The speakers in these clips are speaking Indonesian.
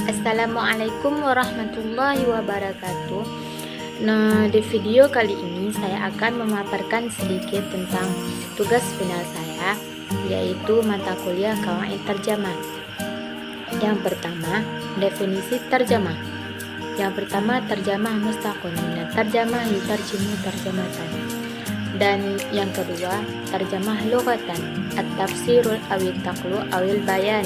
Assalamualaikum warahmatullahi wabarakatuh. Nah, di video kali ini saya akan memaparkan sedikit tentang tugas final saya, yaitu mata kuliah Qawaid Tarjamah. Yang pertama, definisi terjemah. Yang pertama, terjemah mustaqil. Terjemah yutarjimu terjematan. Dan yang kedua, terjemah lughatan, at-tafsirul awil taqlu awil bayan.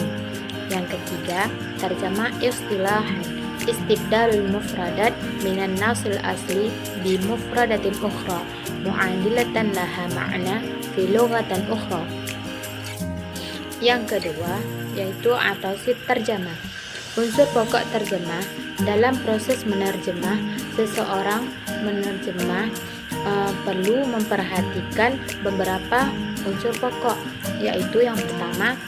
Yang ketiga, terjemah istilahan, istibdalul mufradat minan nasil asli bi mufradatin ukhra mu'adilatan laha ma'na fi lughatan ukhra. Yang kedua, yaitu atasid terjemah. Unsur pokok terjemah dalam proses menerjemah, seseorang menerjemah perlu memperhatikan beberapa unsur pokok, yaitu yang pertama,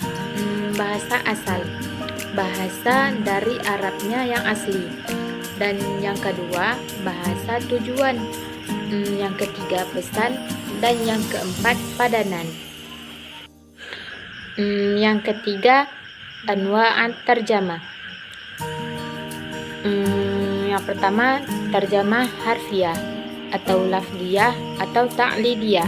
bahasa asal, bahasa dari Arabnya yang asli, dan yang kedua bahasa tujuan, yang ketiga pesan, dan yang keempat padanan. Yang ketiga anwa'at terjemah. Yang pertama, terjemah harfiah atau lafdiyah atau ta'lidiyah,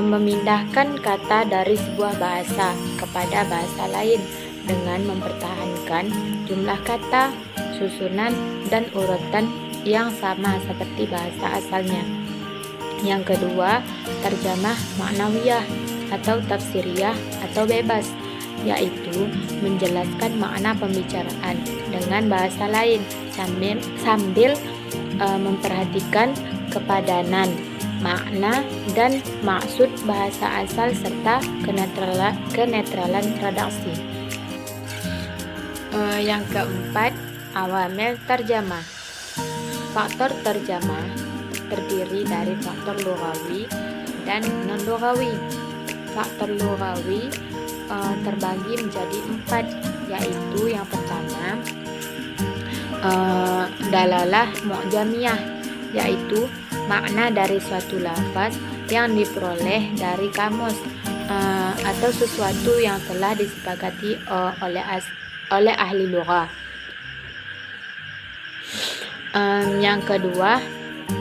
memindahkan kata dari sebuah bahasa kepada bahasa lain dengan mempertahankan jumlah kata, susunan, dan urutan yang sama seperti bahasa asalnya. Yang kedua, terjemah maknawiyah atau tafsiriyah atau bebas, yaitu menjelaskan makna pembicaraan dengan bahasa lain sambil memperhatikan kepadanan, makna, dan maksud bahasa asal serta kenetralan redaksi. Yang keempat, awamil terjemah. Faktor terjemah terdiri dari faktor lughawi dan non-lughawi. Faktor lughawi terbagi menjadi 4, yaitu yang pertama, dalalah mu'jamiyah, yaitu makna dari suatu lafaz yang diperoleh dari kamus atau sesuatu yang telah disepakati oleh ahli lughah. Yang kedua,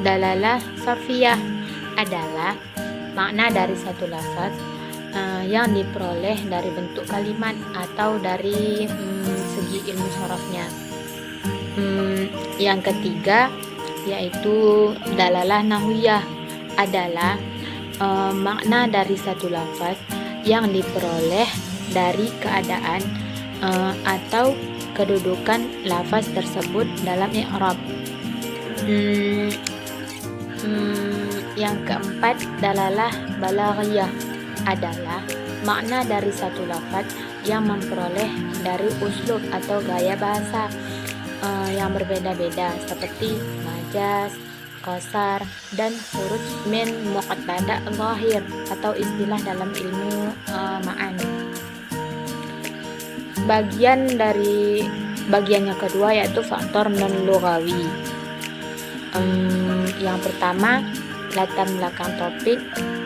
dalalah sarfiyah adalah makna dari satu lafaz yang diperoleh dari bentuk kalimat atau dari segi ilmu sorofnya. Yang ketiga, yaitu dalalah nahwiyah adalah makna dari satu lafaz yang diperoleh dari keadaan atau kedudukan lafaz tersebut dalam i'rab. Yang keempat, dalalah balaghiyah adalah makna dari satu lafaz yang memperoleh dari uslub atau gaya bahasa yang berbeda-beda seperti majaz, qasar, dan huruf min muqaddada zahir atau istilah dalam ilmu ma'ani. Bagian yang kedua yaitu faktor non-lughawi. Yang pertama, latar belakang topik,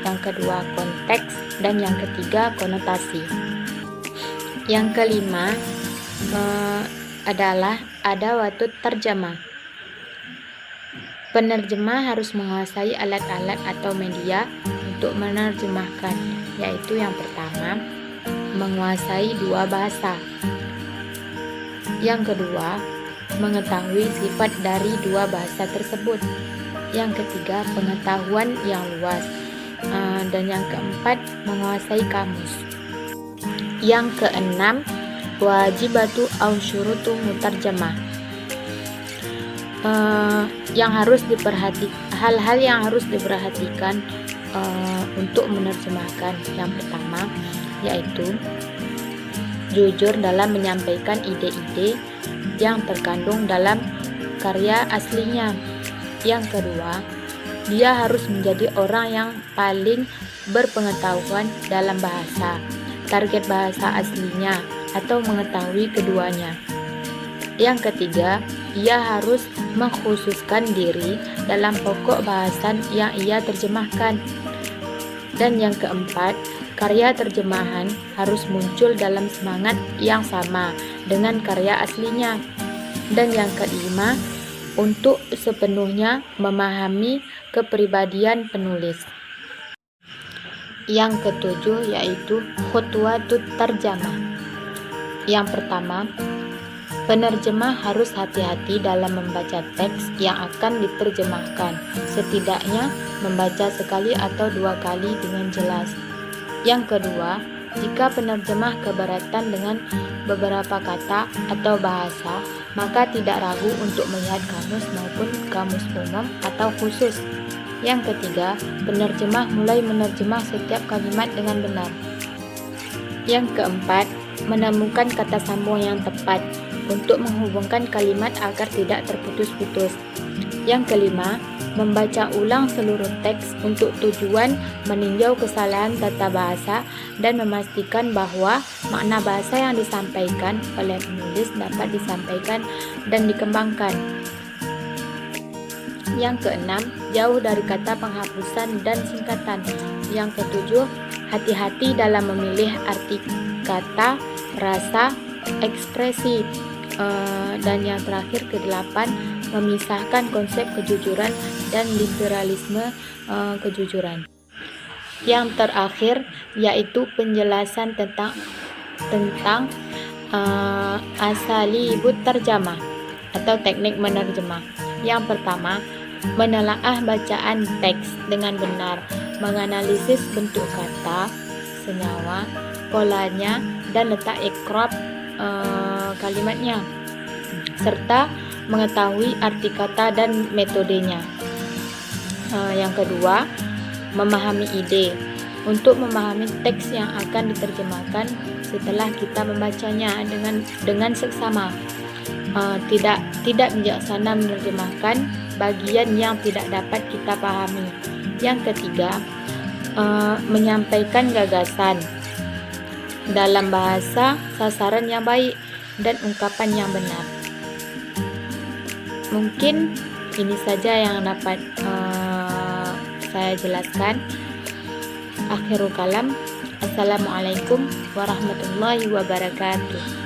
yang kedua konteks, dan yang ketiga konotasi. Yang kelima adalah adawatut terjemah. Penerjemah harus menguasai alat-alat atau media untuk menerjemahkan, yaitu yang pertama, menguasai 2 bahasa. Yang kedua, mengetahui sifat dari 2 bahasa tersebut. Yang ketiga, pengetahuan yang luas. Dan yang keempat, menguasai kamus. Yang keenam, wajibatu au syurutu mutarjamah. Hal-hal yang harus diperhatikan untuk menerjemahkan. Yang pertama, yaitu jujur dalam menyampaikan ide-ide yang terkandung dalam karya aslinya. Yang kedua, dia harus menjadi orang yang paling berpengetahuan dalam bahasa, target bahasa aslinya, atau mengetahui keduanya. Yang ketiga, ia harus mengkhususkan diri dalam pokok bahasan yang ia terjemahkan. Dan yang keempat, karya terjemahan harus muncul dalam semangat yang sama dengan karya aslinya. Dan yang kelima, untuk sepenuhnya memahami kepribadian penulis. Yang ketujuh yaitu khutwatut tarjamah. Yang pertama, penerjemah harus hati-hati dalam membaca teks yang akan diterjemahkan, setidaknya membaca sekali atau 2 kali dengan jelas. Yang kedua, jika penerjemah keberatan dengan beberapa kata atau bahasa, maka tidak ragu untuk melihat kamus maupun kamus umum atau khusus. Yang ketiga, penerjemah mulai menerjemah setiap kalimat dengan benar. Yang keempat, menemukan kata sambung yang tepat untuk menghubungkan kalimat agar tidak terputus-putus. Yang kelima, membaca ulang seluruh teks untuk tujuan meninjau kesalahan tata bahasa dan memastikan bahwa makna bahasa yang disampaikan oleh penulis dapat disampaikan dan dikembangkan. Yang keenam, jauh dari kata penghapusan dan singkatan. Yang ketujuh, hati-hati dalam memilih arti kata, rasa, ekspresi. Dan yang terakhir, kedelapan, memisahkan konsep kejujuran dan literalisme kejujuran. Yang terakhir yaitu penjelasan tentang asalibut tarjamah atau teknik menerjemah. Yang pertama, menelaah bacaan teks dengan benar, menganalisis bentuk kata, senyawa, polanya, dan letak ikrab kalimatnya, serta mengetahui arti kata dan metodenya. Yang kedua, memahami ide. Untuk memahami teks yang akan diterjemahkan setelah kita membacanya dengan seksama. Tidak bijaksana menerjemahkan bagian yang tidak dapat kita pahami. Yang ketiga, menyampaikan gagasan dalam bahasa sasaran yang baik dan ungkapan yang benar. Mungkin ini saja yang dapat saya jelaskan. Akhirul kalam. Assalamualaikum warahmatullahi wabarakatuh.